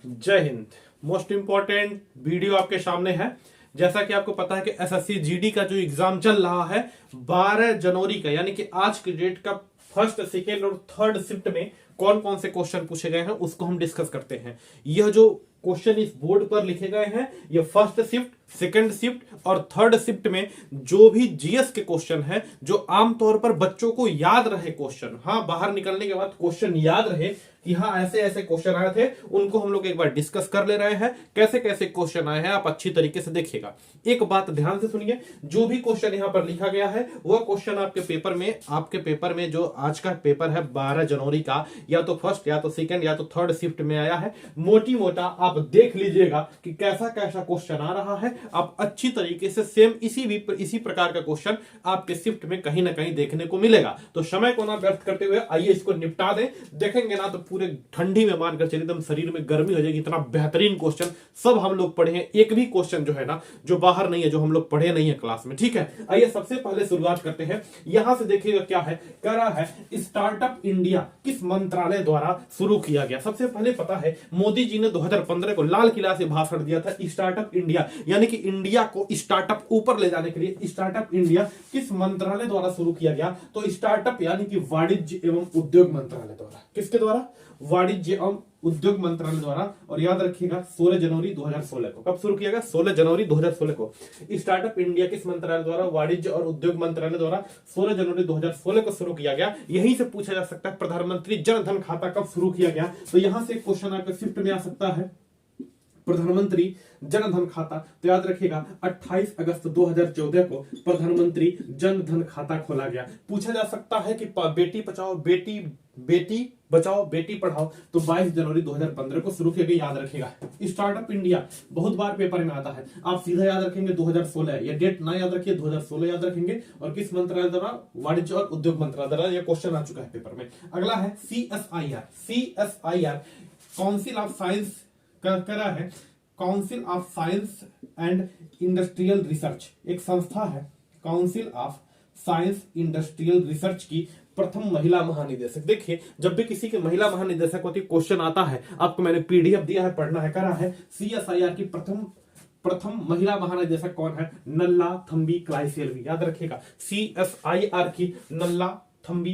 जय Hind. Most important video आपके सामने है। जैसा कि आपको पता है कि एसएससी जीडी का जो एग्जाम चल रहा है 12 जनवरी का, यानी कि आज की डेट का फर्स्ट, सेकेंड और थर्ड शिफ्ट में कौन कौन से क्वेश्चन पूछे गए हैं उसको हम डिस्कस करते हैं। यह जो क्वेश्चन इस बोर्ड पर लिखे गए हैं ये फर्स्ट शिफ्ट, सेकंड शिफ्ट और थर्ड शिफ्ट में जो भी जीएस के क्वेश्चन है, जो आमतौर पर बच्चों को याद रहे क्वेश्चन, हाँ बाहर निकलने के बाद क्वेश्चन याद रहे कि हाँ ऐसे ऐसे क्वेश्चन आए थे, उनको हम लोग एक बार डिस्कस कर ले रहे हैं। कैसे कैसे क्वेश्चन आए हैं आप अच्छी तरीके से देखिएगा। एक बात ध्यान से सुनिए, जो भी क्वेश्चन यहां पर लिखा गया है वह क्वेश्चन आपके पेपर में जो आज का पेपर है 12 जनवरी का, या तो फर्स्ट या तो सेकंड या तो थर्ड शिफ्ट में आया है। मोटी मोटा आप देख लीजिएगा कि कैसा कैसा क्वेश्चन आ रहा है। आप अच्छी तरीके से सेम इसी प्रकार का क्वेश्चन आपके शिफ्ट में कहीं ना कहीं देखने को मिलेगा। तो समय को ना व्यर्थ करते हुए आइए इसको निपटा दें। देखेंगे ना तो पूरे ठंडी में मानकर चलिए एकदम शरीर में गर्मी हो जाएगी। इतना बेहतरीन क्वेश्चन सब हम लोग पढ़े हैं, एक भी क्वेश्चन जो है ना जो बाहर नहीं है, जो हम लोग पढ़े नहीं है क्लास में। ठीक है, आइए सबसे पहले शुरुआत करते हैं। यहां से देखिएगा क्या है, कह रहा है स्टार्टअप इंडिया किस मंत्रालय द्वारा शुरू किया गया। सबसे पहले पता है मोदी जी ने 2015 को लाल किला से भाषण दिया था। स्टार्टअप इंडिया यानी कि इंडिया को स्टार्टअप ऊपर ले जाने के लिए स्टार्टअप इंडिया किस मंत्रालय द्वारा शुरू किया गया? तो स्टार्टअप यानी कि वाणिज्य एवं उद्योग मंत्रालय द्वारा। किसके द्वारा? वाणिज्य एवं उद्योग मंत्रालय द्वारा। और याद रखिएगा 16 जनवरी 2016 को। कब शुरू किया गया? 16 जनवरी 2016 को। स्टार्टअप इंडिया किस मंत्रालय द्वारा? वाणिज्य और उद्योग मंत्रालय द्वारा 16 जनवरी 2016 को शुरू किया गया। यहीं से पूछा जा सकता है प्रधानमंत्री जन धन खाता कब शुरू किया गया? तो यहां से क्वेश्चन आपके शिफ्ट में आ सकता है प्रधानमंत्री जन धन खाता। तो याद रखिएगा 28 अगस्त 2014 को प्रधानमंत्री जन धन खाता खोला गया। पूछा जा सकता है कि बेटी बचाओ बेटी पढ़ाओ, तो 22 जनवरी 2015 को शुरू किया गया। याद रखिएगा स्टार्टअप इंडिया बहुत बार पेपर में आता है, आप सीधा याद रखेंगे 2016, ये डेट ना याद रखिए 2016 याद रखेंगे। और किस मंत्रालय द्वारा? वाणिज्य और उद्योग मंत्रालय द्वारा। यह क्वेश्चन आ चुका है पेपर में। अगला है CSIR काउंसिल ऑफ साइंस करा है। Council of science and industrial research एक संस्था है। Council of science industrial research की प्रथम महिला महानिदेशक। देखिए जब भी किसी के महिला महानिदेशक होती क्वेश्चन आता है, आपको मैंने पीडीएफ दिया है, पढ़ना है, करा है। CSIR की प्रथम महिला महानिदेशक कौन है? नल्ला थम्बी क्लाइसेल्वी। याद रखिएगा CSIR की नल्ला थम्बी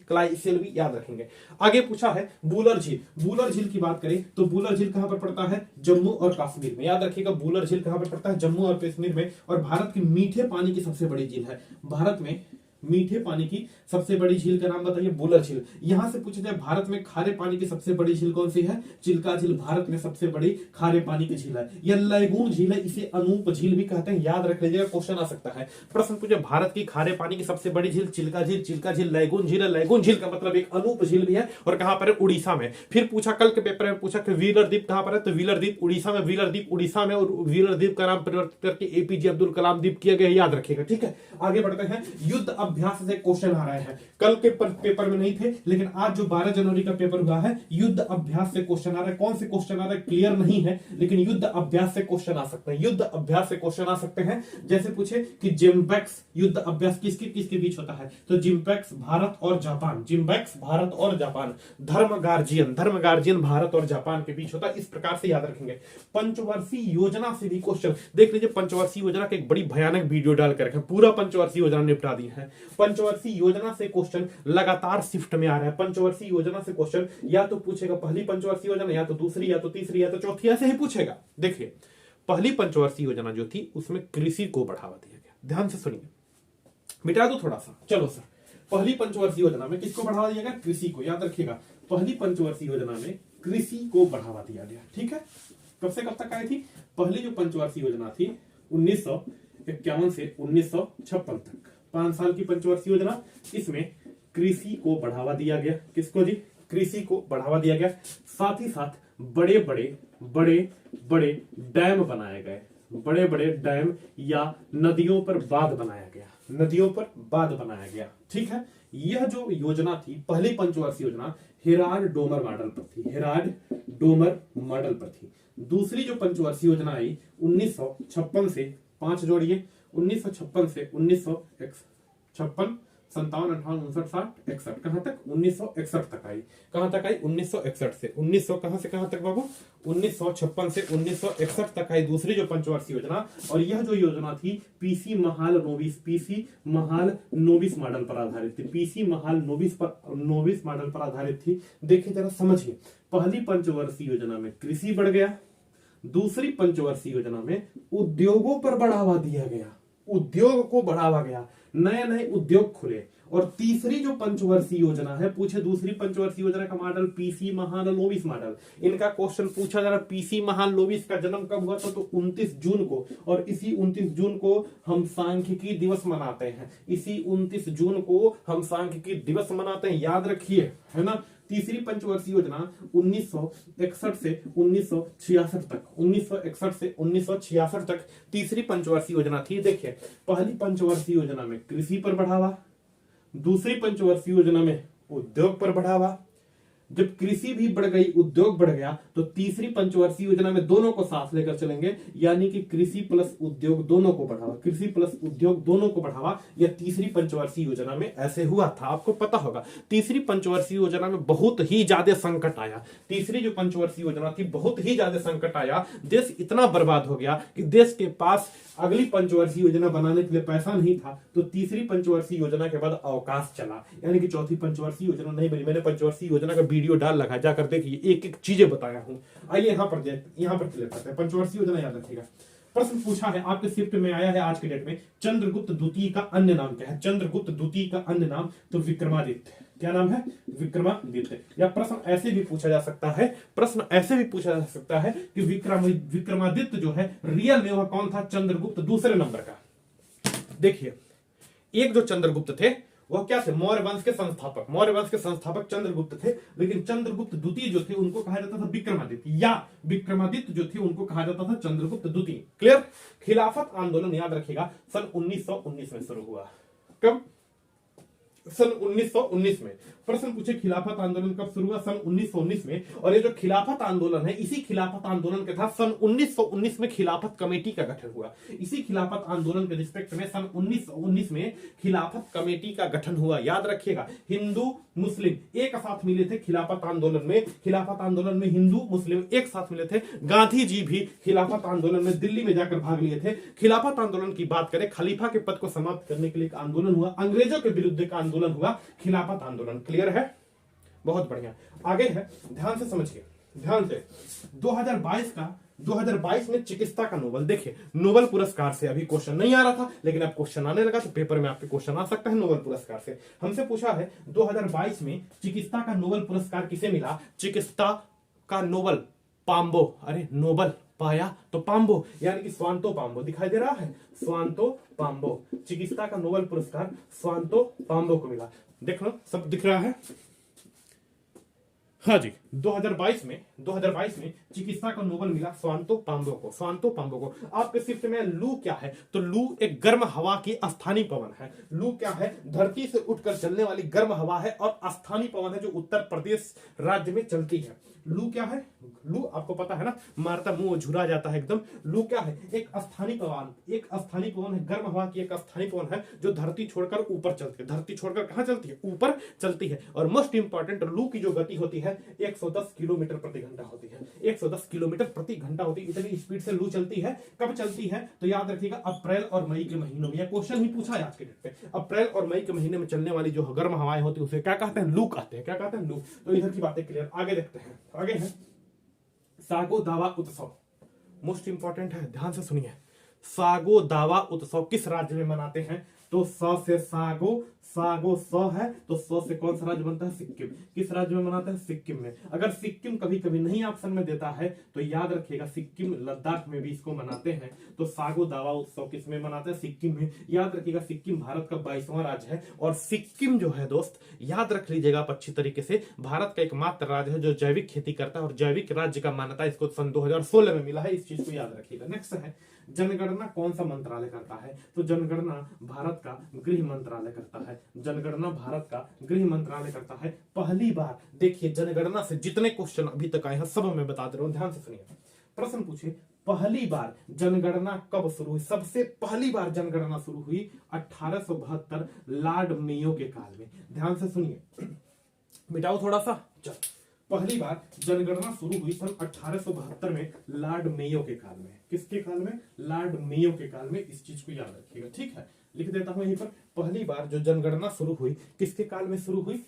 क्लाइसेल्वी याद रखेंगे। आगे पूछा है बूलर झील। बूलर झील की बात करें तो बूलर झील कहां पर पड़ता है? जम्मू और कश्मीर में। याद रखिएगा बूलर झील कहां पर पड़ता है? जम्मू और कश्मीर में। और भारत की मीठे पानी की सबसे बड़ी झील है। भारत में मीठे पानी की सबसे बड़ी झील का नाम बताइए? बूलर झील। यहां से पूछा जाए भारत में खारे पानी की सबसे बड़ी झील कौन सी है? चिल्का झील भारत में सबसे बड़ी खारे पानी की झील है। यह लैगून झील है, इसे अनूप झील भी कहते हैं। याद रख लीजिएगा, क्वेश्चन आ सकता है। प्रश्न पूछे भारत की खारे पानी की सबसे बड़ी झील चिल्का झील लैगून झील है। लैगून झील का मतलब एक अनूप झील भी है। और कहां पर है? उड़ीसा में। फिर पूछा कल के पेपर में पूछा कि व्हीलर द्वीप कहां पर है? तो व्हीलर द्वीप उड़ीसा में। व्हीलर द्वीप उड़ीसा में और व्हीलर द्वीप का नाम परिवर्तित करके APJ अब्दुल कलाम द्वीप किया गया। याद रखिएगा। ठीक है, आगे बढ़ते हैं। युद्ध अभ्यास से क्वेश्चन आ रहे हैं। कल के पेपर में नहीं थे, लेकिन आज जो 12 जनवरी का पेपर हुआ है युद्ध अभ्यास से क्वेश्चन आ रहा है। कौन से क्वेश्चन आ रहा है क्लियर नहीं है, लेकिन युद्ध अभ्यास से क्वेश्चन आ सकते हैं। युद्ध अभ्यास से क्वेश्चन आ सकते हैं। जैसे पूछे कि जिम्बैक्स युद्ध अभ्यास किसके किसके बीच होता है? तो जिम्बैक्स भारत और जापान। जिम्बैक्स भारत और जापान। धर्म गार्जियन भारत और जापान के बीच होता है। इस प्रकार से याद रखेंगे। पंचवर्षीय योजना से भी क्वेश्चन देख लीजिए। पंचवर्षीय योजना का एक बड़ी भयानक वीडियो डाल कर रखे, पूरा पंचवर्षीय योजना निपटा दी है। पंचवर्षीय योजना से क्वेश्चन लगातार शिफ्ट में आ रहा है। पंचवर्षीय योजना से क्वेश्चन या तो पूछेगा पहली पंचवर्षीय योजना, या तो दूसरी, या तो तीसरी, या तो चौथी, ऐसे ही पूछेगा। देखिए पहली पंचवर्षीय योजना जो थी उसमें कृषि को बढ़ावा दिया गया। ध्यान से सुनिए, मिटा दो थोड़ा सा। चलो सर, पहली पंचवर्षीय योजना में किसको बढ़ावा दिया गया? कृषि को। याद रखिएगा पहली पंचवर्षीय योजना में कृषि को बढ़ावा दिया गया। ठीक है, कब से कब तक आई थी? पहली जो पंचवर्षीय योजना थी 1951 से 1956 तक, 5 साल की पंचवर्षीय योजना। इसमें कृषि को बढ़ावा दिया गया। किसको जी? कृषि को बढ़ावा दिया गया। साथ ही साथ बड़े बड़े डैम बनाए गए। बड़े बड़े डैम या नदियों पर बांध बनाया गया। ठीक है, यह जो योजना थी पहली पंचवर्षीय योजना हेराल्ड डोमर मॉडल पर थी। दूसरी जो पंचवर्षीय योजना आई 1956 से 5 जोड़िए 1956 से 1956 57, 58, 59, 60, 61, कहां तक 1961 तक आई। कहां तक आई 1961 से 1900 कहां से कहां तक बाबू 1956 से 1961 तक आई दूसरी जो पंचवर्षीय योजना। और यह जो योजना थी पीसी महाल नोबिस मॉडल पर आधारित थी। पीसी महाल नोबिस मॉडल पर आधारित थी। देखिए जरा समझिए, पहली पंचवर्षीय योजना में कृषि बढ़ गया, दूसरी पंचवर्षीय योजना में उद्योगों पर बढ़ावा दिया गया, उद्योग को बढ़ावा गया, नए नए उद्योग खुले। और तीसरी जो पंचवर्षीय योजना है, पूछे दूसरी पंचवर्षीय योजना का मॉडल पीसी महालनोबिस मॉडल। इनका क्वेश्चन पूछा जा रहा, पीसी महालनोबिस का जन्म कब हुआ था, तो 29 जून को। और इसी 29 जून को हम सांख्यिकी दिवस मनाते हैं, इसी 29 जून को हम सांख्यिकी दिवस मनाते हैं, याद रखिए, है ना। तीसरी पंचवर्षीय योजना 1961 से 1966 तक, 1961 से 1966 तक तीसरी पंचवर्षीय योजना थी। देखिए पहली पंचवर्षीय योजना में कृषि पर बढ़ावा, दूसरी पंचवर्षीय योजना में उद्योग पर बढ़ावा। जब कृषि भी बढ़ गई, उद्योग बढ़ गया, तो तीसरी पंचवर्षीय योजना में दोनों को साथ लेकर चलेंगे, यानी कि कृषि प्लस उद्योग दोनों को बढ़ावा, कृषि प्लस उद्योग दोनों को बढ़ावा। यह तीसरी पंचवर्षीय योजना में ऐसे हुआ था। आपको पता होगा तीसरी पंचवर्षीय योजना में बहुत ही ज्यादा संकट आया। तीसरी जो पंचवर्षीय योजना थी बहुत ही ज्यादा संकट आया, देश इतना बर्बाद हो गया कि देश के पास अगली पंचवर्षीय योजना बनाने के लिए पैसा नहीं था। तो तीसरी पंचवर्षीय योजना के बाद अवकाश चला, यानी कि चौथी पंचवर्षीय योजना नहीं बनी। मैंने पंचवर्षीय योजना का वीडियो डाल लगा, जाकर देखिए, एक एक चीजें बताया हूं। आइए यहाँ पर क्लियर करते हैं। पंचवर्षीय योजना याद रखिएगा। प्रश्न पूछा है आपके शिफ्ट में आया है आज के डेट में, चंद्रगुप्त द्वितीय का अन्य नाम क्या है। चंद्रगुप्त द्वितीय का अन्य नाम तो विक्रमादित्य। क्या नाम है, विक्रमादित्य। या प्रश्न ऐसे भी पूछा जा सकता है, प्रश्न ऐसे भी पूछा जा सकता है कि विक्रमादित्य जो है रियल में वह कौन था, चंद्रगुप्त दूसरे नंबर का। देखिए एक जो चंद्रगुप्त थे वह क्या थे, मौर्य वंश के संस्थापक। मौर्य वंश के संस्थापक चंद्रगुप्त थे, लेकिन चंद्रगुप्त द्वितीय जो थे उनको कहा जाता था विक्रमादित्य, या विक्रमादित्य जो थे उनको कहा जाता था चंद्रगुप्त द्वितीय। क्लियर। खिलाफत आंदोलन याद रखिएगा सन 1919 में शुरू हुआ। कब, सन 1919 में। प्रश्न पूछे खिलाफत आंदोलन कब शुरू हुआ, सन 1919 में। और ये जो खिलाफत आंदोलन है, इसी खिलाफत आंदोलन के साथ सन 1919 में खिलाफत कमेटी का गठन हुआ। इसी खिलाफत आंदोलन के रिस्पेक्ट में सन 1919 में खिलाफत कमेटी का गठन हुआ। याद रखिएगा, हिंदू मुस्लिम एक साथ मिले थे खिलाफत आंदोलन में। खिलाफत आंदोलन में हिंदू मुस्लिम एक साथ मिले थे। गांधी जी भी खिलाफत आंदोलन में दिल्ली में जाकर भाग लिए थे। खिलाफत आंदोलन की बात करें, खलीफा के पद को समाप्त करने के लिए एक आंदोलन हुआ, अंग्रेजों के विरुद्ध का आंदोलन हुआ, खिलाफत आंदोलन। क्लियर है, बहुत बढ़िया। आगे है, ध्यान से समझिए, ध्यान से। 2022 में चिकित्सा का नोबेल। देखिए नोबेल पुरस्कार से अभी क्वेश्चन नहीं आ रहा था, लेकिन अब क्वेश्चन आने लगा, तो पेपर में आपके क्वेश्चन आ सकता है नोबेल पुरस्कार से। हमसे पूछा है 2022 में चिकित्सा का नोबेल पुरस्कार किसे मिला। चिकित्सा का नोबेल पाम्बो, अरे नोबेल पाया तो पाम्बो, यानी कि स्वांतो पाम्बो दिखाई दे रहा है, स्वांतो पाम्बो। चिकित्सा का नोबेल पुरस्कार स्वांतो पाम्बो को मिला। देख लो सब दिख रहा है, हाँ जी। 2022 में चिकित्सा का नोबेल मिला स्वांतो पाम्बो को, स्वांतो पाम्बो को। आपके शिफ्ट में लू क्या है, तो लू एक गर्म हवा की स्थानीय पवन है। लू क्या है, धरती से उठकर चलने वाली गर्म हवा है और स्थानीय पवन है जो उत्तर प्रदेश राज्य में चलती है। लू क्या है, लू आपको पता है ना, मारता मुंह झुरा जाता है एकदम। लू क्या है, एक स्थानीय पवन है, गर्म हवा की एक स्थानीय पवन है जो धरती छोड़कर ऊपर चलती है। धरती छोड़कर कहां चलती है, ऊपर चलती है। और मोस्ट इंपॉर्टेंट, लू की जो गति होती है 110 किलोमीटर प्रति घंटा होती है। 110 किलोमीटर प्रति घंटा होती है, इतनी स्पीड से लू चलती है। कब चलती है, तो याद रखिएगा अप्रैल और मई के महीनों में। यह क्वेश्चन ही पूछा है आज के डेट पे। अप्रैल और मई के महीने में चलने वाली जो गर्म हवाएं होती है उसे क्या कहते हैं, लू कहते हैं। क्या कहते हैं, लू। तो इधर की बातें क्लियर। आगे देखते हैं, आगे है सागो दावा उत्सव। मोस्ट इंपॉर्टेंट है, ध्यान से सुनिए। सागो दावा उत्सव किस राज्य में मनाते हैं, तो स से सागो, सागो स है तो स से कौन सा राज्य बनता है, सिक्किम। किस राज्य में मनाते हैं, सिक्किम में। अगर सिक्किम कभी कभी नहीं ऑप्शन में देता है तो याद रखिएगा सिक्किम लद्दाख में भी इसको मनाते हैं। तो सागो दावा उत्सव किस में मनाते हैं, सिक्किम में। याद रखिएगा सिक्किम भारत का 22वां राज्य है। और सिक्किम जो है दोस्त, याद रख लीजिएगा आप अच्छी तरीके से, भारत का एकमात्र राज्य है जो जैविक खेती करता है और जैविक राज्य का मान्यता इसको सन 2016 में मिला है। इस चीज को याद रखिएगा। नेक्स्ट है जनगणना कौन सा मंत्रालय करता है, तो जनगणना भारत का गृह मंत्रालय करता है। जनगणना भारत का गृह मंत्रालय करता है। पहली बार देखिए जनगणना से जितने क्वेश्चन अभी तक आए हैं सब मैं बता दे रहा हूं, ध्यान से सुनिए। प्रश्न पूछे पहली बार जनगणना कब शुरू हुई, सबसे पहली बार जनगणना शुरू हुई 1872 लॉर्ड मेयो के काल में। ध्यान से सुनिए, मिटाओ थोड़ा सा। चल, पहली बार जनगणना शुरू हुई सन 1872 में लॉर्ड मेयो के काल में। किसके काल में? लॉर्ड मेयो के काल में। इस चीज को याद रखिएगा, ठीक है। लिख देता हूं यहीं पर, पहली बार जो जनगणना शुरू हुई किसके काल में शुरू हुई?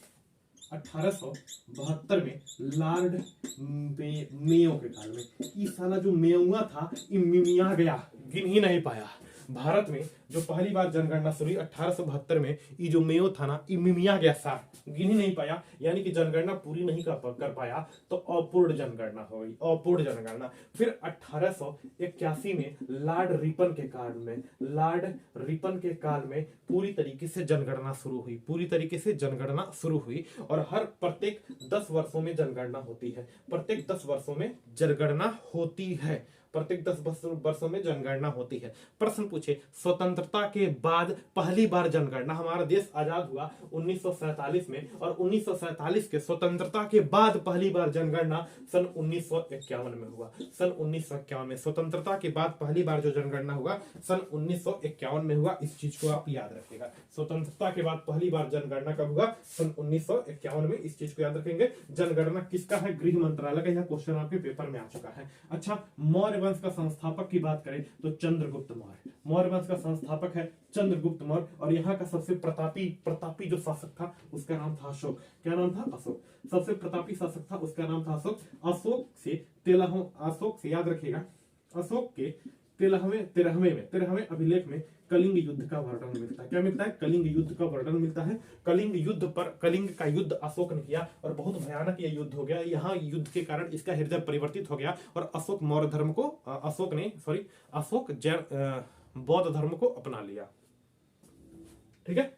1872 में लॉर्ड मेयो के काल में। इस साला जो मेयुआ था ये मिमिया गया, गिन ही नहीं पाया। भारत में जो पहली बार जनगणना शुरू हुई 1872 में, ये जो मेयो था ना ये मिमिया गया सा, गिन ही नहीं पाया, यानी कि जनगणना पूरी नहीं कर पाया, तो अपूर्ण जनगणना हो गई, अपूर्ण जनगणना। फिर 1881 में लॉर्ड रिपन के काल में, लॉर्ड रिपन के काल में पूरी तरीके से जनगणना शुरू हुई, पूरी तरीके से जनगणना शुरू हुई। और हर प्रत्येक 10 वर्षों में जनगणना होती है, प्रत्येक 10 वर्षों में जनगणना होती है, प्रत्येक 10 वर्षों में जनगणना होती है। प्रश्न पूछे स्वतंत्रता के बाद पहली बार जनगणना, हमारा देश आजाद हुआ 1947 में, और 1947 के स्वतंत्रता के बाद पहली बार जनगणना सन 1951 में हुआ। सन 1951 में स्वतंत्रता के बाद पहली बार जो जनगणना हुआ सन 1951 में हुआ। इस चीज को आप याद रखिएगा, स्वतंत्रता के बाद पहली बार जनगणना कब हुआ? सन 1951 में। इस चीज को याद रखेंगे। जनगणना किसका है? गृह मंत्रालय का। यह क्वेश्चन आपके पेपर में आ चुका है। अच्छा, मौर्य वंश का संस्थापक की बात करें तो चंद्रगुप्त मौर्य, मौर्य वंश का संस्थापक है चंद्रगुप्त मौर्य। और यहाँ का सबसे प्रतापी जो शासक था उसका नाम था अशोक। क्या नाम था? अशोक। सबसे प्रतापी शासक था उसका नाम था अशोक। अशोक से याद रखिएगा, अशोक के 13वें अभिलेख में कलिंग युद्ध का वर्णन मिलता है। क्या मिलता है? कलिंग युद्ध का वर्णन मिलता है। कलिंग का युद्ध अशोक ने किया और बहुत भयानक यह युद्ध हो गया। यहाँ युद्ध के कारण इसका हृदय परिवर्तित हो गया और अशोक मौर्य धर्म को अशोक बौद्ध धर्म को अपना लिया। ठीक है,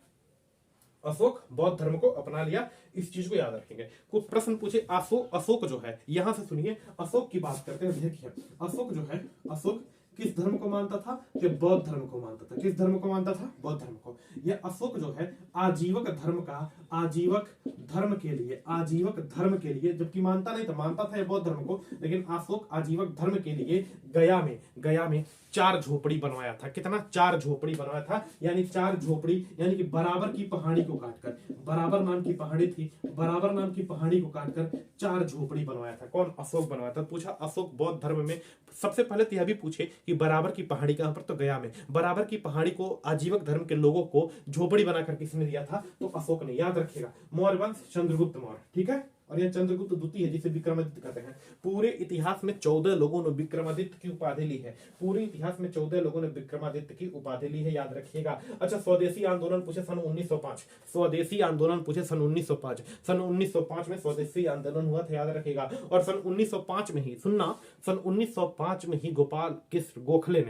अशोक बौद्ध धर्म को अपना लिया। इस चीज को याद रखेंगे। कुछ प्रश्न पूछे अशोक जो है, यहां से सुनिए, अशोक की बात करते हैं। देखिए अशोक जो है, अशोक किस धर्म को मानता था? कि बौद्ध धर्म को मानता था। किस धर्म को मानता था? बौद्ध धर्म को। यह अशोक जो है आजीवक धर्म के लिए जबकि मानता नहीं था, मानता था बौद्ध धर्म को, लेकिन अशोक आजीवक धर्म के लिए गया में 4 झोपड़ी बनवाया था। कितना? 4 झोपड़ी बनवाया था। यानी 4 झोपड़ी, यानी कि बराबर की पहाड़ी को काटकर, बराबर नाम की पहाड़ी थी, बराबर नाम की पहाड़ी को काटकर 4 झोपड़ी बनवाया था। कौन? अशोक बनवाया था। पूछा अशोक बौद्ध धर्म में, सबसे पहले तो यह भी पूछे कि बराबर की पहाड़ी कहां पर? तो गया में। बराबर की पहाड़ी को आजीवक धर्म के लोगों को झोपड़ी बनाकर किसने दिया था? तो अशोक ने। याद रखिएगा, मौर्य वंश चंद्रगुप्त मौर्य। ठीक है, और यह चंद्रगुप्त द्वितीय है जिसे विक्रमादित्य कहते हैं। पूरे इतिहास में 14 लोगों ने विक्रमादित्य की उपाधि ली है। पूरे इतिहास में 14 लोगों ने विक्रमादित्य की उपाधि ली है, याद रखिएगा। अच्छा, स्वदेशी आंदोलन पूछे सन 1905। स्वदेशी आंदोलन पूछे सन 1905। सन 1905 में स्वदेशी आंदोलन हुआ था, याद रखिएगा। और सन 1905 में ही, सुनना, सन 1905 में ही गोपाल कृष्ण गोखले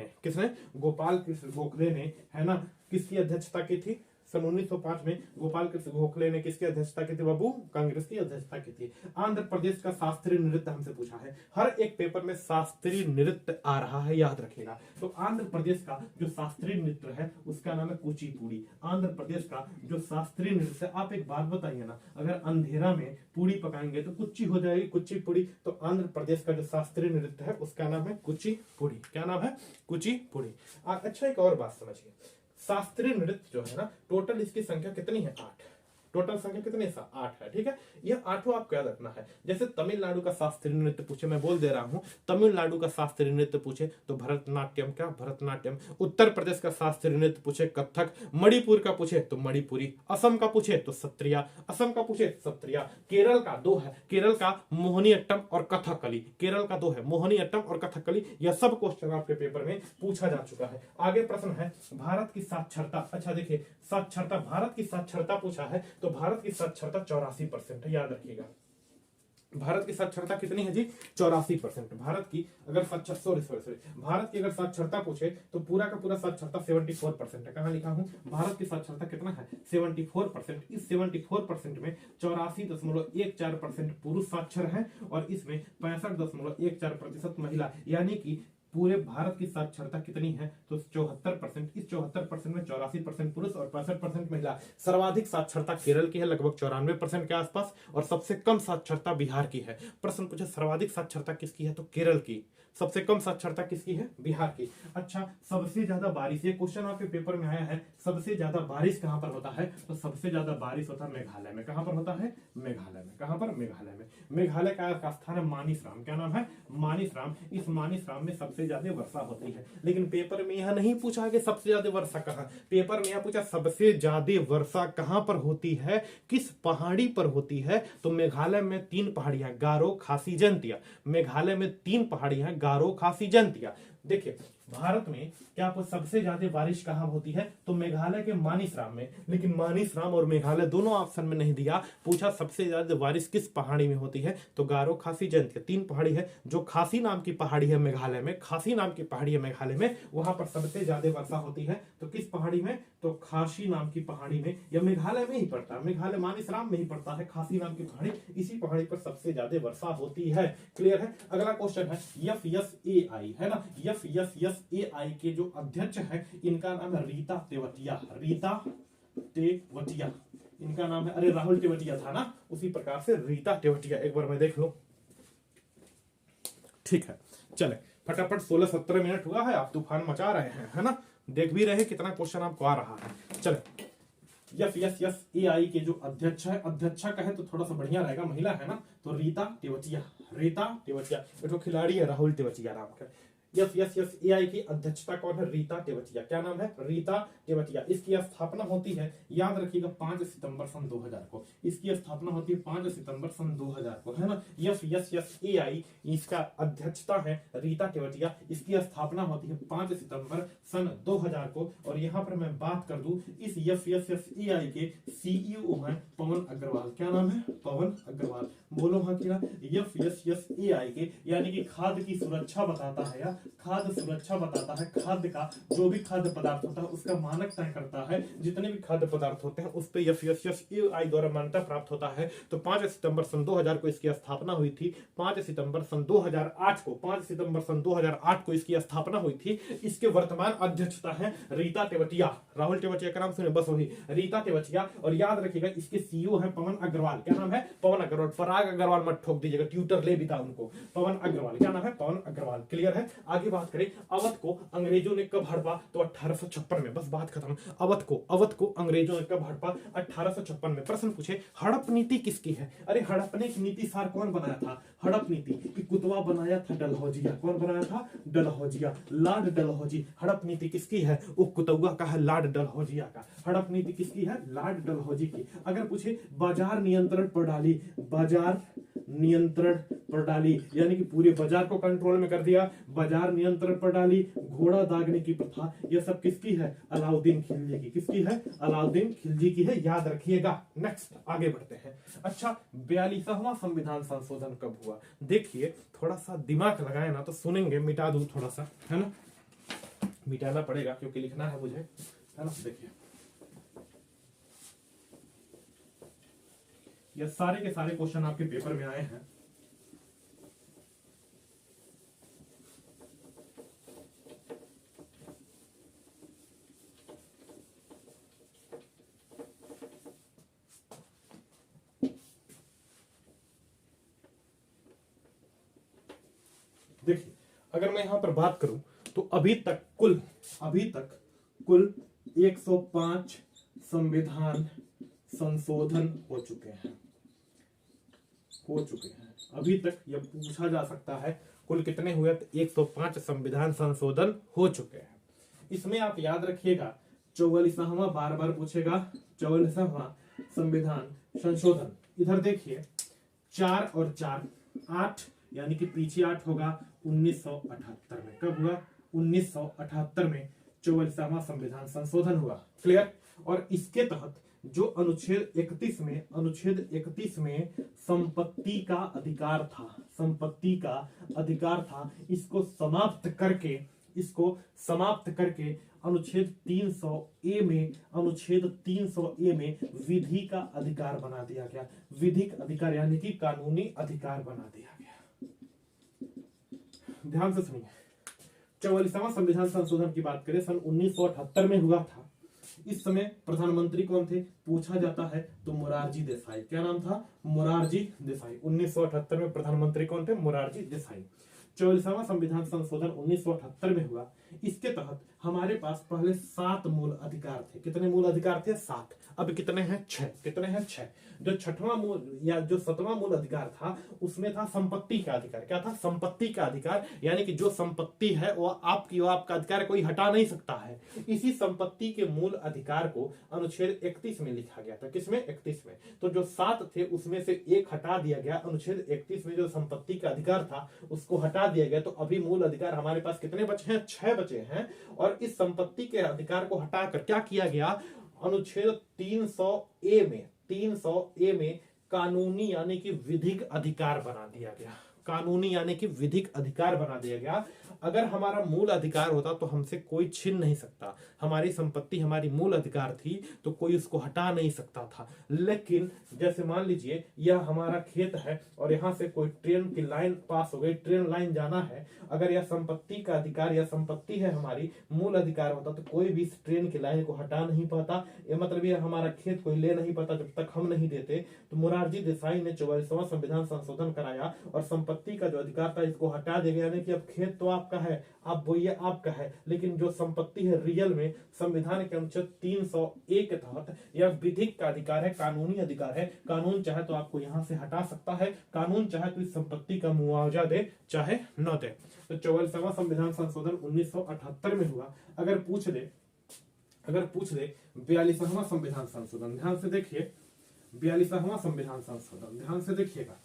ने, है ना, किसकी अध्यक्षता की थी? सन 1905 में गोपाल कृष्ण गोखले ने किसकी अध्यक्षता की थी बाबू? कांग्रेस की अध्यक्षता की थी। आंध्र प्रदेश का शास्त्रीय नृत्य हमसे पूछा है। हर एक पेपर में शास्त्रीय नृत्य आ रहा है, याद रखिएगा। तो आंध्र प्रदेश का जो शास्त्रीय नृत्य है उसका नाम है कुचिपुड़ी। आंध्र प्रदेश का जो शास्त्रीय नृत्य, आप एक बात बताइए ना, अगर अंधेरा में पूड़ी पकाएंगे तो कुच्ची हो जाएगी, कुचिपुड़ी। तो आंध्र प्रदेश का जो शास्त्रीय नृत्य है उसका नाम है कुचिपुड़ी। क्या नाम है? कुचिपुड़ी। अच्छा, एक और बात समझिए, शास्त्रीय नृत्य जो है ना, टोटल इसकी संख्या कितनी है? 8। टोटल संख्या कितनी है? 8 है। ठीक है, यह 8 आपको याद रखना है। जैसे तमिलनाडु का शास्त्रीय नृत्य पूछे, मैं बोल दे रहा हूं, तमिलनाडु का शास्त्रीय नृत्य पूछे तो भरतनाट्यम। क्या? भरतनाट्यम। उत्तर प्रदेश का शास्त्रीय नृत्य पूछे कथक। मणिपुर का पूछे तो मणिपुरी। असम का पूछे तो सत्रिया। असम का पूछे सत्रिया। केरल का 2 है, केरल का मोहिनीअट्टम और कथकली। केरल का 2 है, मोहिनीअट्टम और कथकली। यह सब क्वेश्चन आपके पेपर में पूछा जा चुका है। आगे प्रश्न है भारत की साक्षरता। अच्छा देखिए, साक्षरता, भारत की साक्षरता पूछा है तो भारत की साक्षरता 84% है, याद रखिएगा। भारत की साक्षरता कितनी है जी? 84%। भारत की अगर भारत की अगर साक्षरता पूछे तो पूरा का पूरा साक्षरता 74% है। कहां लिखा हूं? भारत की साक्षरता कितना है? 74%। इस 74% में 84.14% पुरुष साक्षर है और इसमें 65.14% महिला, यानी कि पूरे भारत की साक्षरता कितनी है, तो 74%। इस 74% में 84% पुरुष और 65% महिला। सर्वाधिक साक्षरता केरल की है, लगभग 94% के आसपास, और सबसे कम साक्षरता बिहार की है। प्रश्न पूछे सर्वाधिक साक्षरता किसकी है, तो केरल की। सबसे कम साक्षरता किसकी है, बिहार की। अच्छा, सबसे ज्यादा बारिश, ये क्वेश्चन आपके पेपर में आया है, सबसे ज्यादा बारिश कहां पर होता है, तो सबसे ज्यादा बारिश होता है मेघालय में। कहां पर होता है, मेघालय में। कहां पर, मेघालय में। मेघालय का स्थान है मानिसराम। क्या नाम है, मानिसराम। इस मानिसराम में सबसे ज्यादा वर्षा होती है। लेकिन पेपर में यह नहीं पूछा कि सबसे ज्यादा वर्षा कहां, पेपर में यह पूछा सबसे ज्यादा वर्षा कहां पर होती है, किस पहाड़ी पर होती है, तो मेघालय में 3 पहाड़ियां, गारो, खासी, जंतिया। मेघालय में 3 पहाड़ियां, गारो, खासी, जंतिया। देखिए भारत में क्या आपको सबसे ज्यादा बारिश कहां होती है, तो मेघालय के मानिसराम में। लेकिन मानिसराम और मेघालय दोनों ऑप्शन में नहीं दिया, पूछा सबसे ज्यादा बारिश किस पहाड़ी में होती है, तो गारो, खासी, जंतिया। 3 पहाड़ी है, जो खासी नाम की पहाड़ी है मेघालय में, खासी नाम की पहाड़ी है मेघालय में, वहां पर सबसे ज्यादा वर्षा होती है। तो किस पहाड़ी में, तो खासी नाम की पहाड़ी में। यह मेघालय में ही पड़ता है, मेघालय मानिसराम में ही पड़ता है, खासी नाम की पहाड़ी, इसी पहाड़ी पर सबसे ज्यादा वर्षा होती है। क्लियर है। अगला क्वेश्चन है FSAI, है ना, FSAI के जो अध्यक्ष है इनका नाम है रीता तेवतिया। रीता तेवतिया इनका नाम है। अरे राहुल तेवतिया था ना, उसी प्रकार से रीता तेवतिया। एक बार मैं देख लूं, ठीक है। चले फटाफट, 16-17 मिनट हुआ है, आप तूफान मचा रहे हैं, है ना, देख भी रहे कितना क्वेश्चन आपको आ रहा है। चले, FSAI के जो अध्यक्ष है, अध्यक्षा कहे तो थोड़ा सा बढ़िया रहेगा, महिला है ना, तो रीता तेवतिया। रीता तेवतिया जो खिलाड़ी है राहुल तेवतिया नाम का। FSAI की अध्यक्षता कौन है, रीता तेवतिया। क्या नाम है, रीता तेवतिया। इसकी स्थापना होती है, याद रखिएगा, 5 सितंबर सन 2000 को। इसकी स्थापना होती है 5 सितंबर सन 2000 को, है ना। FSAI इसका अध्यक्षता है रीता तेवतिया। इसकी स्थापना होती है 5 सितंबर सन 2000 को। और यहाँ पर मैं बात कर दूं, इस FSAI के CEO हैं पवन अग्रवाल। क्या नाम है, पवन अग्रवाल। बोलो हाँ कि ना। FSAI के यानी कि खाद्य की सुरक्षा बताता है, या खाद्य सुरक्षा बताता है, खाद्य का जो भी खाद्य पदार्थ होता है उसका मानक तय करता है। जितने भी खाद्य पदार्थ होते हैं उस पे FSAI द्वारा मान्यता प्राप्त होता है। तो 5 सितंबर सन 2000 को इसकी स्थापना हुई थी। 5 सितंबर सन 2008 को, 5 सितंबर सन 2008 को इसकी स्थापना हुई थी। इसके वर्तमान अध्यक्षता है रीता तेवतिया। राहुल तेवतिया का नाम सुने, बस वही रीता तेवतिया। और याद रखिएगा इसके CEO है पवन अग्रवाल। क्या नाम है, पवन अग्रवाल। फराग अग्रवाल मत ठोक दीजिएगा, ट्यूटर ले भी था उनको। पवन अग्रवाल, क्या नाम है, पवन अग्रवाल। क्लियर है। आगे बात करें, अवध को अंग्रेजों ने कब हड़पा, तो 1856 में। बस बात खत्म। अवध को अंग्रेजों ने कब हड़पा, 1856 में। प्रश्न पूछे हड़प नीति किसकी है, अरे हड़पने की नीति सार कौन बनाया था, हड़प नीति की कुतवा बनाया था डलहौजिया। कौन बनाया था, डलहौजिया, लॉर्ड डलहौजी। हड़प नीति किसकी है, वो कुतवा का है, लॉर्ड डलहौजिया का। हड़प नीति किसकी है, लॉर्ड डलहौजी की। अगर पूछे बाजार नियंत्रण प्रणाली, बाजार नियंत्रण प्रणाली यानी कि पूरे बाजार को कंट्रोल में कर दिया, बाजार नियंत्रण प्रणाली, घोड़ा दागने की प्रथा, यह सब किसकी है, अलाउद्दीन खिलजी की। किसकी है, अलाउद्दीन खिलजी की है, याद रखिएगा। नेक्स्ट आगे बढ़ते हैं। अच्छा, 42वां संविधान संशोधन कब हुआ। देखिए थोड़ा सा दिमाग लगाए ना तो सुनेंगे, मिटा दूं थोड़ा सा, है ना, मिटाना पड़ेगा क्योंकि लिखना है मुझे, है ना। देखिए ये सारे के सारे क्वेश्चन आपके पेपर में आए हैं। देखिए अगर मैं यहां पर बात करूं तो अभी तक कुल 105 संविधान संशोधन हो चुके हैं। अभी तक यह पूछा जा सकता है कुल कितने हुए, तो 105 संविधान संशोधन हो चुके हैं। इसमें आप याद रखिएगा 44वां बार बार पूछेगा, 44वां संविधान संशोधन। इधर देखिए 4 और 4 8, यानी कि पीछे 8 होगा 1978 में। कब हुआ, 1978 में 44वां संविधान संशोधन हुआ। क्लियर। और इसके तहत जो अनुच्छेद 31 में संपत्ति का अधिकार था, इसको समाप्त करके अनुच्छेद 300 ए में विधि का अधिकार बना दिया गया। विधिक अधिकार यानी कि कानूनी अधिकार बना दिया गया। ध्यान से सुनिए, 44वां संविधान संशोधन की बात करें सन 1978 में हुआ था। इस समय प्रधानमंत्री कौन थे पूछा जाता है तो मोरारजी देसाई। क्या नाम था? मोरारजी देसाई। 1978 में प्रधानमंत्री कौन थे? मोरारजी देसाई। 44वां संविधान संशोधन 1978 में हुआ। इसके तहत हमारे पास पहले 7 मूल अधिकार थे। कितने मूल अधिकार थे? 7। अब कितने हैं? 6। कितने हैं? 6। जो 6वां मूल या जो 7वां मूल अधिकार था उसमें था संपत्ति का अधिकार। क्या था? संपत्ति का अधिकार, यानी कि जो संपत्ति है वो आपकी, वो आपका अधिकार, कोई हटा नहीं सकता है। इसी संपत्ति के मूल अधिकार को अनुच्छेद 31 में लिखा गया था। किसमें? 31 में। तो जो 7 थे उसमें से एक हटा दिया गया। अनुच्छेद 31 में जो संपत्ति का अधिकार था उसको हटा दिया गया। तो अभी मूल अधिकार हमारे पास कितने बचे हैं? 6 बचे हैं। और इस संपत्ति के अधिकार को हटाकर क्या किया गया? अनुच्छेद 300 ए में कानूनी यानी कि विधिक अधिकार बना दिया गया। कानूनी यानी कि विधिक अधिकार बना दिया गया। अगर हमारा मूल अधिकार होता तो हमसे कोई छीन नहीं सकता। हमारी संपत्ति हमारी मूल अधिकार थी तो कोई उसको हटा नहीं सकता था। लेकिन जैसे मान लीजिए यह हमारा खेत है और यहाँ से कोई ट्रेन की लाइन पास हो गई, ट्रेन लाइन जाना है। अगर यह संपत्ति का अधिकार या संपत्ति है हमारी, मूल अधिकार होता तो कोई भी इस ट्रेन की लाइन को हटा नहीं पाता। ये मतलब यह हमारा खेत कोई ले नहीं पाता जब तक हम नहीं देते। तो मोरारजी देसाई ने 44वां संविधान संशोधन कराया और संपत्ति का जो अधिकार था इसको हटा दिया गया। यानी कि अब खेत तो आपका है, आप बोइए आपका है, लेकिन जो संपत्ति है रियल में संविधान के अनुच्छेद 300 ए के तहत यह विधिक का अधिकार है, कानूनी अधिकार है। कानून चाहे तो आपको यहां से हटा सकता है, कानून चाहे तो इस संपत्ति का मुआवजा दे चाहे न दे। तो 44वां संविधान संशोधन 1978 में हुआ। अगर पूछ दे 42वां संविधान संशोधन, ध्यान से देखिए 42वां संविधान संशोधन, ध्यान से देखिएगा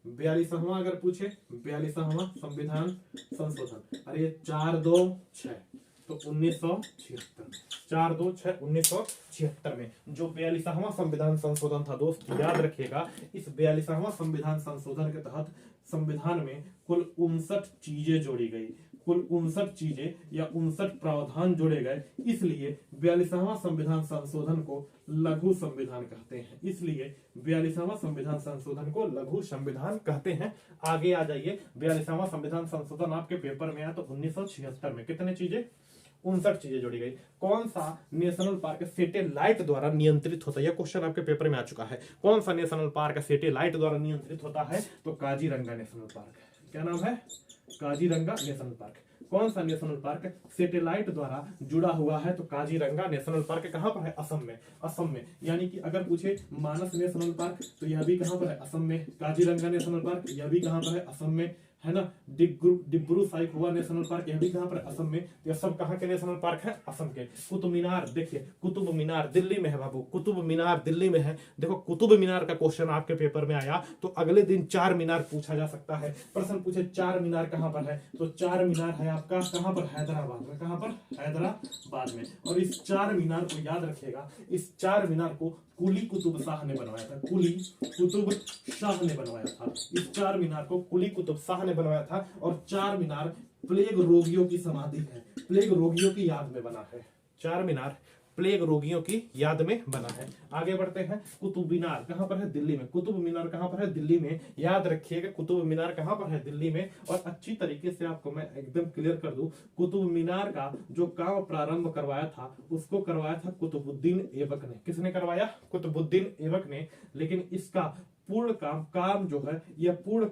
42वां अगर पूछे 42वां संविधान संशोधन, अरे 426 तो 1976, 426 1976 में जो 42वां संविधान संशोधन था दोस्त याद रखिएगा। इस 42वां संविधान संशोधन के तहत संविधान में कुल 59 चीजें जोड़ी गई, कुल 59 चीजें या 59 प्रावधान जोड़े गए। इसलिए 42वां संविधान संशोधन को लघु संविधान कहते हैं। इसलिए 42वां संविधान संशोधन को लघु संविधान कहते हैं। आगे आ जाइए, 42वां संविधान संशोधन आपके पेपर में आया तो 1976 में कितने चीजें? 59 चीजें जोड़ी गई। कौन सा नेशनल पार्क सैटेलाइट द्वारा नियंत्रित होता है? यह क्वेश्चन आपके पेपर में आ चुका है। कौन सा नेशनल पार्क सैटेलाइट द्वारा नियंत्रित होता है? तो काजीरंगा नेशनल पार्क। क्या नाम है? Kaziranga national park. कौन सा नेशनल पार्क सैटेलाइट द्वारा जुड़ा हुआ है? तो काजीरंगा नेशनल पार्क। कहां पर है? असम में। असम में, यानी कि अगर पूछे मानस नेशनल पार्क तो यह भी कहां पर है? असम में। काजीरंगा नेशनल पार्क यह भी कहां पर है? असम में, है ना। डिब्रू साइखोवा नेशनल पार्क यह भी कहां पर? असम में। यह सब कहां के नेशनल पार्क है? असम के। कुतुब मीनार देखिए, कुतुब मीनार दिल्ली में है बाबू, कुतुब मीनार दिल्ली में है। देखो कुतुब मीनार का क्वेश्चन आपके पेपर में आया तो अगले दिन 4 मीनार पूछा जा सकता है। प्रश्न पूछे 4 मीनार कहां पर है? तो 4 मीनार है आपका कहां पर? हैदराबाद में। कहां पर? हैदराबाद में। और इस 4 मीनार को याद रखिएगा, इस 4 मीनार को कुली कुतुब शाह ने बनवाया था। कुली कुतुब शाह ने बनवाया था। इस 4 मीनार को कुली कुतुब शाह ने बनवाया था। और 4 मीनार प्लेग रोगियों की समाधि है, प्लेग रोगियों की याद में बना है। 4 मीनार प्लेग रोगियों की याद में बना है। आगे बढ़ते हैं। कुतुब मीनार कहां पर है? दिल्ली में। कुतुब मीनार कहां पर है? दिल्ली में। याद रखिएगा कुतुब मीनार कहां पर है? दिल्ली में। और अच्छी तरीके से आपको मैं एकदम क्लियर कर दूं, कुतुब मीनार का जो काम प्रारंभ करवाया था उसको करवाया था कुतुबुद्दीन ऐबक ने। किसने करवाया? कुतुबुद्दीन ऐबक ने। लेकिन इसका पूर्ण काम जो है यह पूर्ण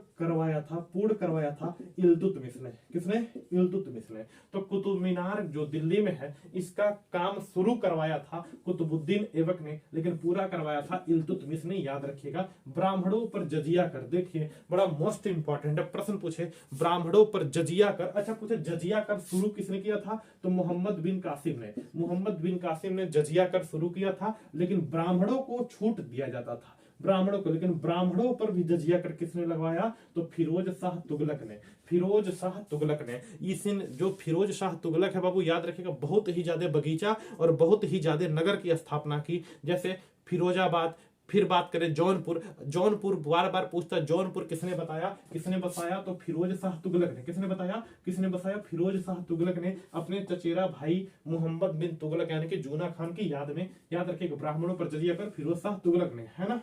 करवाया था इल्तुतमिश ने। किसने? इल्तुतमिश ने। तो कुतुब मीनार जो दिल्ली में है इसका काम शुरू करवाया था कुतुबुद्दीन ऐबक ने, लेकिन पूरा करवाया था इल्तुतमिश ने। याद रखिएगा। ब्राह्मणों पर जजिया कर, देखिए बड़ा मोस्ट इंपॉर्टेंट है। प्रश्न पूछे ब्राह्मणों पर जजिया कर, अच्छा पूछे जजिया कर शुरू किसने किया था? तो मोहम्मद बिन कासिम ने। मोहम्मद बिन कासिम ने जजिया कर शुरू किया था, लेकिन ब्राह्मणों को छूट दिया जाता था, ब्राह्मणों को। लेकिन ब्राह्मणों पर भी जजिया कर किसने लगवाया? तो फिरोज शाह तुगलक ने। फिरोज शाह तुगलक ने। इस जो फिरोज शाह तुगलक है बाबू याद रखिएगा, बहुत ही ज्यादा बगीचा और बहुत ही ज्यादा नगर की स्थापना की। जैसे फिरोजाबाद, फिर बात करें जौनपुर, जौनपुर बार बार पूछता है जौनपुर किसने बताया? किसने बताया? तो फिरोज शाह तुगलक ने। किसने बताया? किसने बताया? फिरोज शाह तुगलक ने अपने चचेरा भाई मोहम्मद बिन तुगलक यानी कि जूना खान की याद में। याद रखिएगा ब्राह्मणों पर जजिया कर फिरोज शाह तुगलक ने, है ना।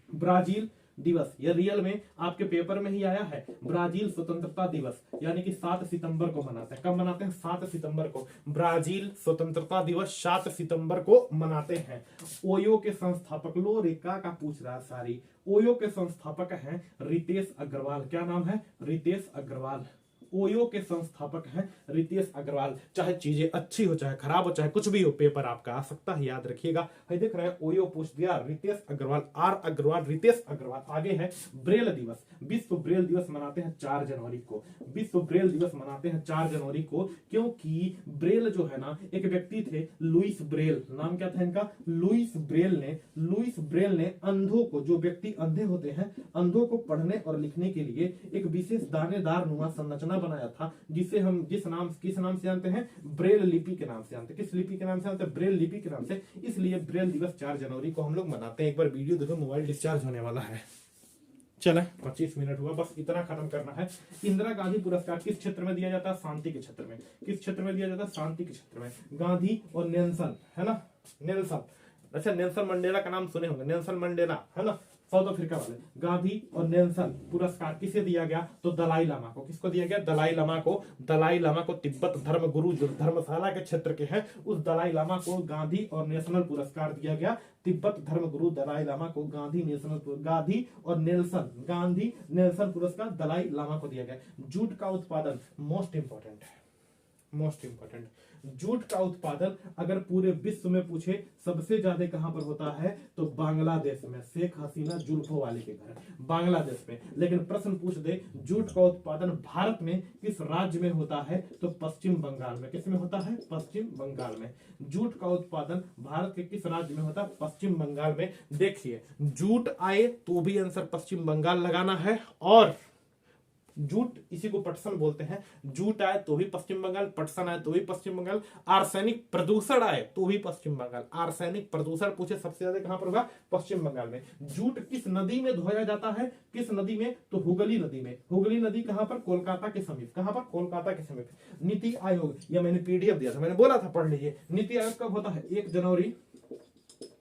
ब्राजील दिवस, ये रियल में आपके पेपर में ही आया है। ब्राजील स्वतंत्रता दिवस यानी कि 7 सितंबर को मनाते हैं। कब मनाते हैं? 7 सितंबर को। ब्राजील स्वतंत्रता दिवस 7 सितंबर को मनाते हैं। ओयो के संस्थापक, लो रेखा का पूछ रहा है सारी। ओयो के संस्थापक हैं रितेश अग्रवाल। क्या नाम है? रितेश अग्रवाल। ओयो के संस्थापक हैं रितेश अग्रवाल। चाहे चीजें अच्छी हो चाहे खराब हो चाहे कुछ भी हो, पेपर आपका आ सकता है, याद रखिएगा। देख रहे हैं ओयो पूछ दिया, रितेश अग्रवाल, आर अग्रवाल, रितेश अग्रवाल। आगे है ब्रेल दिवस। विश्व ब्रेल दिवस मनाते हैं 4 जनवरी को। विश्व ब्रेल दिवस मनाते हैं 4 जनवरी को, क्योंकि ब्रेल जो है ना, एक व्यक्ति थे लुइस ब्रेल। नाम क्या था इनका? लुइस ब्रेल ने अंधों को, जो व्यक्ति अंधे होते हैं, अंधों को पढ़ने और लिखने के लिए एक विशेष दानेदार नुमा संरचना बनाया था, जिसे हम किस नाम से जानते हैं? ब्रेल लिपि के नाम से जानते हैं। किस लिपि के नाम से जानते हैं? ब्रेल लिपि के नाम से। इसलिए ब्रेल दिवस 4 जनवरी को हम लोग मनाते हैं। एक बार वीडियो देखो, मोबाइल डिस्चार्ज होने वाला है। चले 25 मिनट हुआ, बस इतना खत्म करना है। इंदिरा गांधी पुरस्कार किस क्षेत्र में दिया जाता है? शांति के क्षेत्र में। किस क्षेत्र में दिया जाता है? शांति के क्षेत्र में। गांधी और नेल्सन, है ना, नेल्सन, अच्छा नेल्सन मंडेला का नाम सुने होंगे, नेल्सन मंडेला, है ना, साउथ अफ्रीका वाले। गांधी और नेल्सन पुरस्कार किसे दिया गया? तो दलाई लामा को। किसको दिया गया? दलाई लामा को। दलाई लामा को तिब्बत धर्म गुरु जो धर्मशाला के क्षेत्र के हैं, उस दलाई लामा को गांधी और नेशनल पुरस्कार दिया गया। तिब्बत धर्म गुरु दलाई लामा को गांधी नेल्सन पुरस्कार दलाई लामा को दिया गया। जूट का उत्पादन मोस्ट इंपॉर्टेंट है, मोस्ट इंपॉर्टेंट। जूट का उत्पादन अगर पूरे विश्व में पूछे सबसे ज्यादा कहां पर होता है तो बांग्लादेश में। शेख हसीना जुल्फों वाले के घर बांग्लादेश में। लेकिन प्रश्न पूछ दे जूट का उत्पादन भारत में किस राज्य में होता है तो पश्चिम बंगाल में। किस में होता है? पश्चिम बंगाल में। जूट का उत्पादन भारत के किस राज्य में होता है? पश्चिम बंगाल में। देखिए जूट आए तो भी आंसर पश्चिम बंगाल लगाना है, और जूट इसी को पटसन बोलते हैं। जूट आए तो भी पश्चिम बंगाल, पटसन आए तो भी पश्चिम बंगाल, आर्सेनिक प्रदूषण आए तो भी पश्चिम बंगाल। आर्सेनिक प्रदूषण पूछे सबसे ज्यादा कहां पर होगा? पश्चिम बंगाल में। जूट किस नदी में धोया जाता है? किस नदी में? तो हुगली नदी में। हुगली नदी कहां पर? कोलकाता के समीप। कहां पर? कोलकाता के समीप। नीति आयोग, यह मैंने पीडीएफ दिया था, मैंने बोला था पढ़ लीजिए। नीति आयोग कब होता है? 1 जनवरी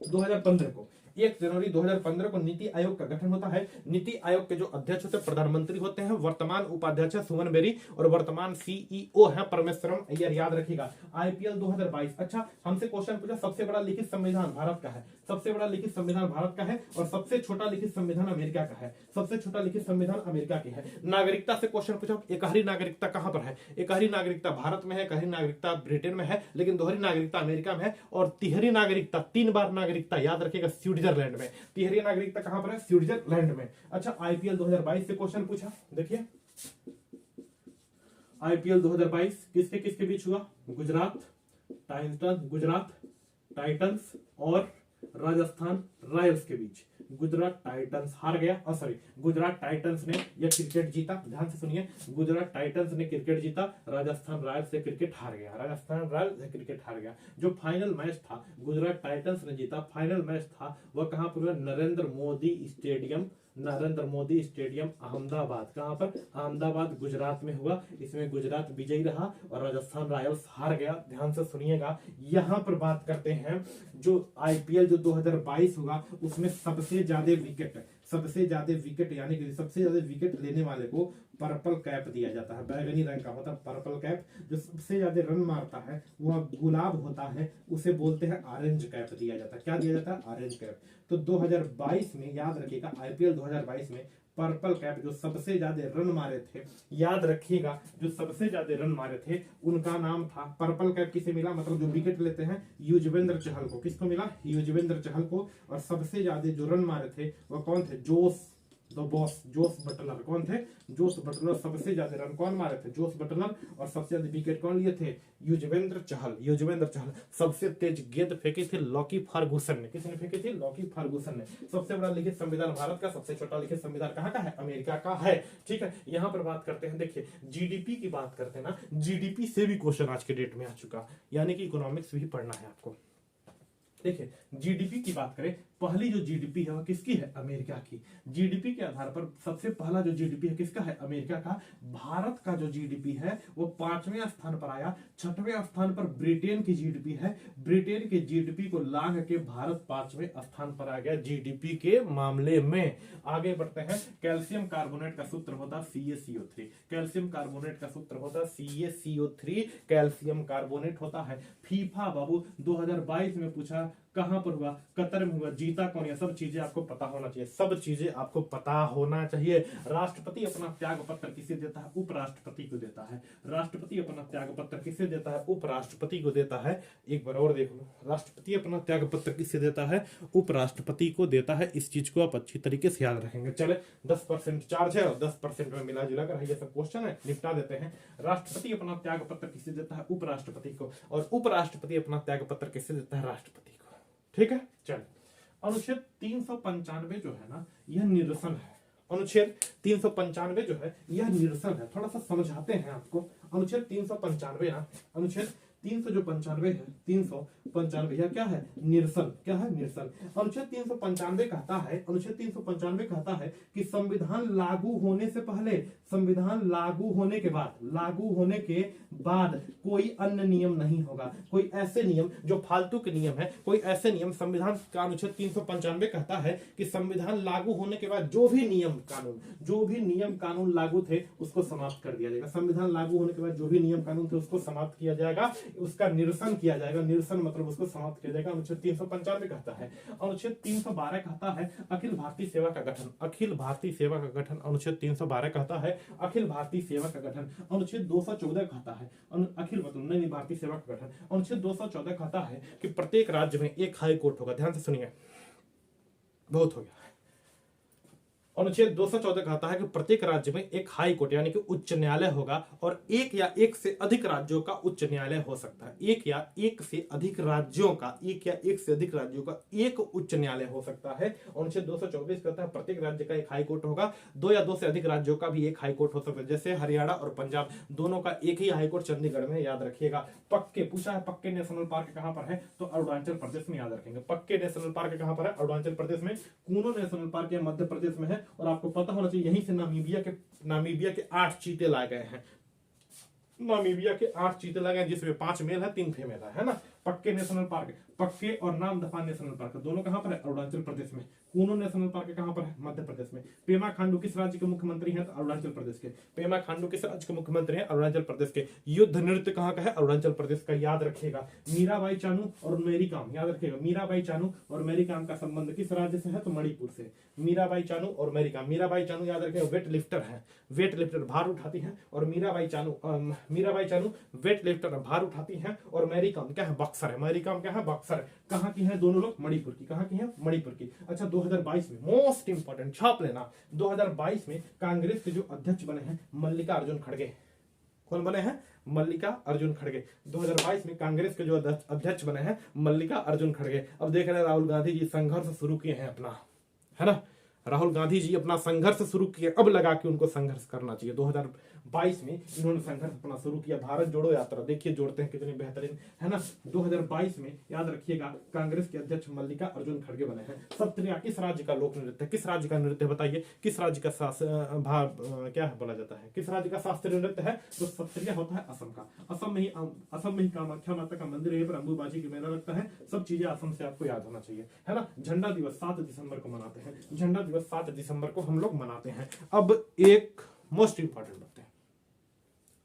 2015 को। 1 जनवरी 2015 को नीति आयोग का गठन होता है। नीति आयोग के जो अध्यक्ष होते हैं प्रधानमंत्री होते हैं। वर्तमान उपाध्यक्ष है सुमन बेरी और वर्तमान सीईओ है परमेश्वरम अय्यर। याद रखिएगा। आईपीएल 2022। अच्छा हमसे क्वेश्चन पूछा सबसे बड़ा लिखित संविधान भारत का है। सबसे बड़ा लिखित संविधान भारत का है और सबसे छोटा लिखित संविधान अमेरिका का है। सबसे छोटा लिखित संविधान अमेरिका की है। नागरिकता से क्वेश्चन पूछा एकहरी नागरिकता कहां पर है? एकहरी नागरिकता भारत में है, एकहरी नागरिकता ब्रिटेन में है, लेकिन दोहरी नागरिकता अमेरिका में है। और तिहरी नागरिकता 3 बार नागरिकता याद रखिएगा स्विट्जरलैंड में। तिहरी नागरिकता कहां पर है? स्विट्जरलैंड में। अच्छा आईपीएल 2022 से क्वेश्चन पूछा, देखिए आईपीएल 2022 किसके किसके बीच हुआ? गुजरात टाइटंस और राजस्थान रॉयल्स के बीच। गुजरात टाइटंस हार गया, सॉरी गुजरात टाइटंस ने यह क्रिकेट जीता। ध्यान से सुनिए, गुजरात टाइटंस ने क्रिकेट जीता, राजस्थान रॉयल्स से क्रिकेट हार गया। राजस्थान रॉयल्स से क्रिकेट हार गया। जो फाइनल मैच था गुजरात टाइटंस ने जीता। फाइनल मैच था वह कहां पर हुआ? नरेंद्र मोदी स्टेडियम अहमदाबाद। कहां पर? अहमदाबाद गुजरात में हुआ। इसमें गुजरात विजयी रहा और राजस्थान रॉयल्स हार गया। ध्यान से सुनिएगा। यहां पर बात करते हैं जो आईपीएल जो 2022 होगा उसमें सबसे ज्यादा विकेट यानी कि सबसे ज्यादा विकेट लेने वाले को पर्पल कैप दिया जाता है। बैगनी रंग का होता है पर्पल कैप। जो सबसे ज्यादा रन मारता है वह गुलाब होता है, उसे बोलते हैं ऑरेंज कैप दिया जाता है। क्या दिया जाता है? Orange cap. तो 2022 में याद रखिएगा आईपीएल 2022 में पर्पल कैप जो सबसे ज्यादा रन मारे थे, याद रखिएगा जो सबसे ज्यादा रन मारे थे उनका नाम था। पर्पल कैप किसे मिला? मतलब जो विकेट लेते हैं युजवेंद्र चहल को। किसको मिला? युजवेंद्र चहल को। और सबसे ज्यादा जो रन मारे थे वह कौन थे? Jos Buttler. कौन थे? Jos Buttler. सबसे ज्यादा रन कौन मारे थे? Jos Buttler. और सबसे ज्यादा विकेट कौन लिए थे? युजवेंद्र चहल। सबसे तेज गेंद फेंकी थी लॉकी फर्गुसन ने। किसने फेंकी थी? लॉकी फर्गुसन ने। सबसे बड़ा लिखित संविधान भारत का, सबसे छोटा लिखित संविधान कहाँ का है? अमेरिका का है। ठीक है, यहाँ पर बात करते हैं, देखिए जीडीपी की बात करते हैं ना, जीडीपी से भी क्वेश्चन आज के डेट में आ चुका, यानी कि इकोनॉमिक्स भी पढ़ना है आपको। देखिए जीडीपी की बात करें पहली जो जीडीपी है वो किसकी है? अमेरिका की। जीडीपी के आधार पर सबसे पहला जो जीडीपी है किसका है? अमेरिका का। भारत का जो जीडीपी है वो 5वें स्थान पर आया। 6वें स्थान पर ब्रिटेन की जीडीपी है। ब्रिटेन के जीडीपी को लांघ के भारत 5वें स्थान पर आ गया जीडीपी के मामले में। आगे बढ़ते हैं। कैल्शियम कार्बोनेट का सूत्र होता है CaCO3। कैल्शियम कार्बोनेट का सूत्र होता है CaCO3, कैल्शियम कार्बोनेट होता है। फीफा बाबू 2022 में पूछा, कहां पर हुआ? कतर में हुआ। जीता कौन? ये सब चीजें आपको पता होना चाहिए, सब चीजें आपको पता होना चाहिए। राष्ट्रपति अपना त्याग पत्र किसे देता है? उपराष्ट्रपति को देता है। राष्ट्रपति अपना त्याग पत्र किसे देता है? उपराष्ट्रपति को देता है। एक बार और देख लो, राष्ट्रपति अपना त्याग पत्र किसे देता है? उपराष्ट्रपति को देता है। इस चीज को आप अच्छी तरीके से याद रखेंगे। चले 10% चार्ज है और 10% में मिला जुला कर ये सब क्वेश्चन है, निपटा देते हैं। राष्ट्रपति अपना त्याग पत्र किसे देता है? उपराष्ट्रपति को। और उपराष्ट्रपति अपना त्याग पत्र किसे देता है? राष्ट्रपति को। ठीक है, चल। अनुच्छेद 395 जो है ना, यह निरसन है। अनुच्छेद 395 जो है यह निरसन है। थोड़ा सा समझाते हैं आपको। अनुच्छेद 395 ना, अनुच्छेद 395 है, 395 यह क्या है? निरसन। क्या है? निरसन। अनुच्छेद 395 कहता है, अनुच्छेद 395 कहता है कि संविधान लागू होने से पहले, संविधान लागू होने के बाद, लागू होने के बाद कोई अन्य नियम नहीं होगा। कोई ऐसे नियम जो फालतू के नियम है, कोई ऐसे नियम, संविधान का अनुच्छेद 395 कहता है कि संविधान लागू होने के बाद जो भी नियम कानून, जो भी नियम कानून लागू थे उसको समाप्त कर दिया जाएगा। संविधान लागू होने के बाद जो भी नियम कानून थे उसको समाप्त किया जाएगा, उसका निरसन किया जाएगा। निरसन मतलब उसको समाप्त किया जाएगा। अनुच्छेद 395 कहता है। अनुच्छेद 312 कहता है अखिल भारतीय सेवा का गठन। अखिल भारतीय सेवा का गठन अनुच्छेद 312 कहता है। अखिल भारतीय सेवा का गठन अनुच्छेद 214 कहता है। अखिल मतलब नहीं, भारतीय सेवा का गठन अनुच्छेद 214 कहता है कि प्रत्येक राज्य में एक हाई कोर्ट होगा। ध्यान से सुनिए, बहुत हो गया। अनुच्छेद 214 कहता है कि प्रत्येक राज्य में एक हाई कोर्ट यानी कि उच्च न्यायालय होगा और एक या एक से अधिक राज्यों का उच्च न्यायालय हो सकता है। एक या एक से अधिक राज्यों का, एक या एक से अधिक राज्यों का एक उच्च न्यायालय हो सकता है। अनुच्छेद 224 कहता है प्रत्येक राज्य का एक हाई कोर्ट होगा। दो या दो से अधिक राज्यों का भी एक हाई कोर्ट हो सकता है। जैसे हरियाणा और पंजाब दोनों का एक ही हाई कोर्ट चंडीगढ़ में, याद रखिएगा। पक्के पूछा है, पक्के नेशनल पार्क कहां पर है? तो अरुणाचल प्रदेश में, याद रखेंगे। पक्के नेशनल पार्क कहां पर है? अरुणाचल प्रदेश में। कूनो नेशनल पार्क मध्य प्रदेश में है। और आपको पता होना चाहिए यहीं से नामीबिया के 8 चीते लाए गए हैं। नामीबिया के 8 चीते लाए गए, जिसमें 5 मेल है 3 फीमेल है ना। पक्के नेशनल पार्क, पक्के और नामदफा नेशनल पार्क दोनों कहां पर है? अरुणाचल प्रदेश में। कूनो नेशनल पार्क कहां पर है? मध्य प्रदेश में। पेमा खांडू किस राज्य के मुख्यमंत्री हैं? तो अरुणाचल प्रदेश के। पेमा खांडू किस राज्य के मुख्यमंत्री हैं? अरुणाचल प्रदेश के। युद्ध नृत्य कहां का है? अरुणाचल प्रदेश का, याद रखिएगा। मीराबाई चानू और मेरी काम, याद रखिएगा। मीराबाई चानू और मेरी काम का संबंध किस राज्य से है? तो मणिपुर से। मीराबाई चानू और मेरी काम, मीराबाई चानू याद रखिएगा वेट लिफ्टर है, वेट लिफ्टर भार उठाती है। और मीराबाई चानू वेट लिफ्टर भार उठाती है। और मेरी काम क्या है? बॉक्सर है। मेरी काम क्या है? बॉक्सर। कहां की है दोनों लोग? मणिपुर की। कहां की है? मणिपुर की। अच्छा, 2022 में मोस्ट इंपोर्टेंट, छाप लेना, 2022 में कांग्रेस के जो अध्यक्ष बने हैं मल्लिकार्जुन खड़गे। कौन बने हैं? मल्लिका अर्जुन खड़गे। 2022 में कांग्रेस के जो अध्यक्ष बने हैं मल्लिका अर्जुन खड़गे। अब देख रहे हैं राहुल गांधी जी संघर्ष शुरू किए हैं अपना, है ना। राहुल गांधी जी अपना संघर्ष शुरू किए, अब लगा कि उनको संघर्ष करना चाहिए। 2022 में इन्होंने संघर्ष अपना शुरू किया। भारत जोड़ो यात्रा, देखिए जोड़ते हैं कितनी बेहतरीन, है ना। 2022 में याद रखिएगा कांग्रेस के अध्यक्ष मल्लिका अर्जुन खड़गे बने हैं। सत्रिया किस राज्य का लोक नृत्य है? किस राज्य का नृत्य बताइए? किस राज्य का क्या बोला जाता है? किस राज्य का शास्त्रीय नृत्य है? तो सत्रिया होता है असम का। असम में ही कामाख्या माता का मंदिर है, पर अंबुबाजी की मेला लगता है। सब चीजें असम से आपको याद होना चाहिए, है ना। झंडा दिवस 7 दिसंबर को मनाते हैं। झंडा दिवस 7 दिसंबर को हम लोग मनाते हैं। अब एक मोस्ट इंपॉर्टेंट बात है,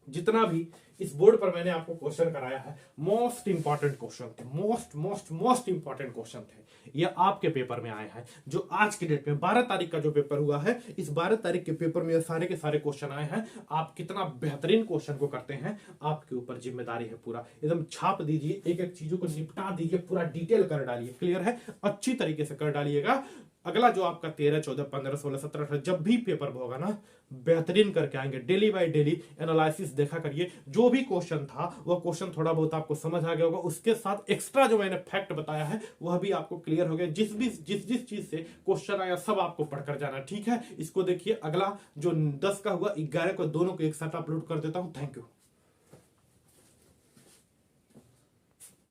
जितना भी इस बोर्ड पर मैंने आपको क्वेश्चन कराया है मोस्ट इंपॉर्टेंट क्वेश्चन थे, मोस्ट इंपॉर्टेंट क्वेश्चन थे। ये आपके पेपर में आए हैं। जो आज की डेट में 12 तारीख का जो पेपर हुआ है, इस 12 तारीख के पेपर में सारे के सारे क्वेश्चन आए हैं। आप कितना बेहतरीन क्वेश्चन को करते हैं आपके ऊपर जिम्मेदारी है। पूरा एकदम छाप दीजिए, एक एक चीजों को निपटा दीजिए, पूरा डिटेल कर डालिए। क्लियर है? अच्छी तरीके से कर डालिएगा। अगला जो आपका 13, 14, 15, 16, 17, 18 जब भी पेपर होगा ना, बेहतरीन करके आएंगे। डेली बाय डेली एनालिसिस देखा करिए। जो भी क्वेश्चन था वह क्वेश्चन थोड़ा बहुत आपको समझ आ गया होगा। उसके साथ एक्स्ट्रा जो मैंने फैक्ट बताया है वह भी आपको क्लियर हो गया। जिस चीज से क्वेश्चन आया सब आपको पढ़कर जाना, ठीक है। इसको देखिए, अगला जो 10 का हुआ 11 को दोनों को एक साथ अपलोड कर देता हूं। Thank you.